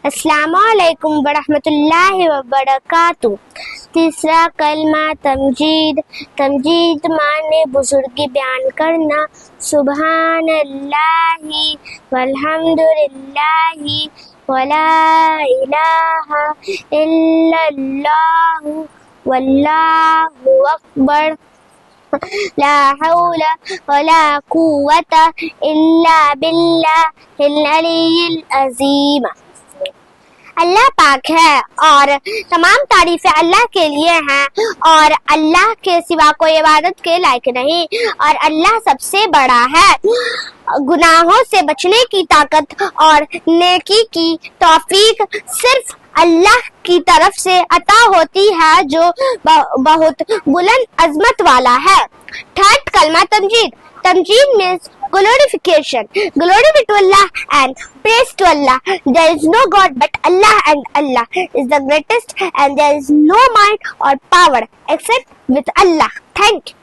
السلام علیکم ورحمۃ اللہ وبرکاتہ۔ تیسرا کلمہ تمجید۔ تمجید معنی بزرگی بیان کرنا۔ سبحان اللہ والحمد للہ ولا الہ الا اللہ واللہ اکبر لا حول ولا قوت الا باللہ العلی العظیم۔ اللہ پاک ہے اور تمام تعریفیں اللہ کے لیے ہیں اور اللہ کے سوا کوئی عبادت کے لائق نہیں، اور اللہ سب سے بڑا ہے۔ گناہوں سے بچنے کی طاقت اور نیکی کی توفیق صرف اللہ کی طرف سے عطا ہوتی ہے جو بہت بلند عظمت والا ہے۔ تھرڈ کلمہ تمجید۔ Tamjeed means glorification. Glory be to Allah and praise to Allah. There is no God but Allah, and Allah is the greatest, and there is no might or power except with Allah. Thank you.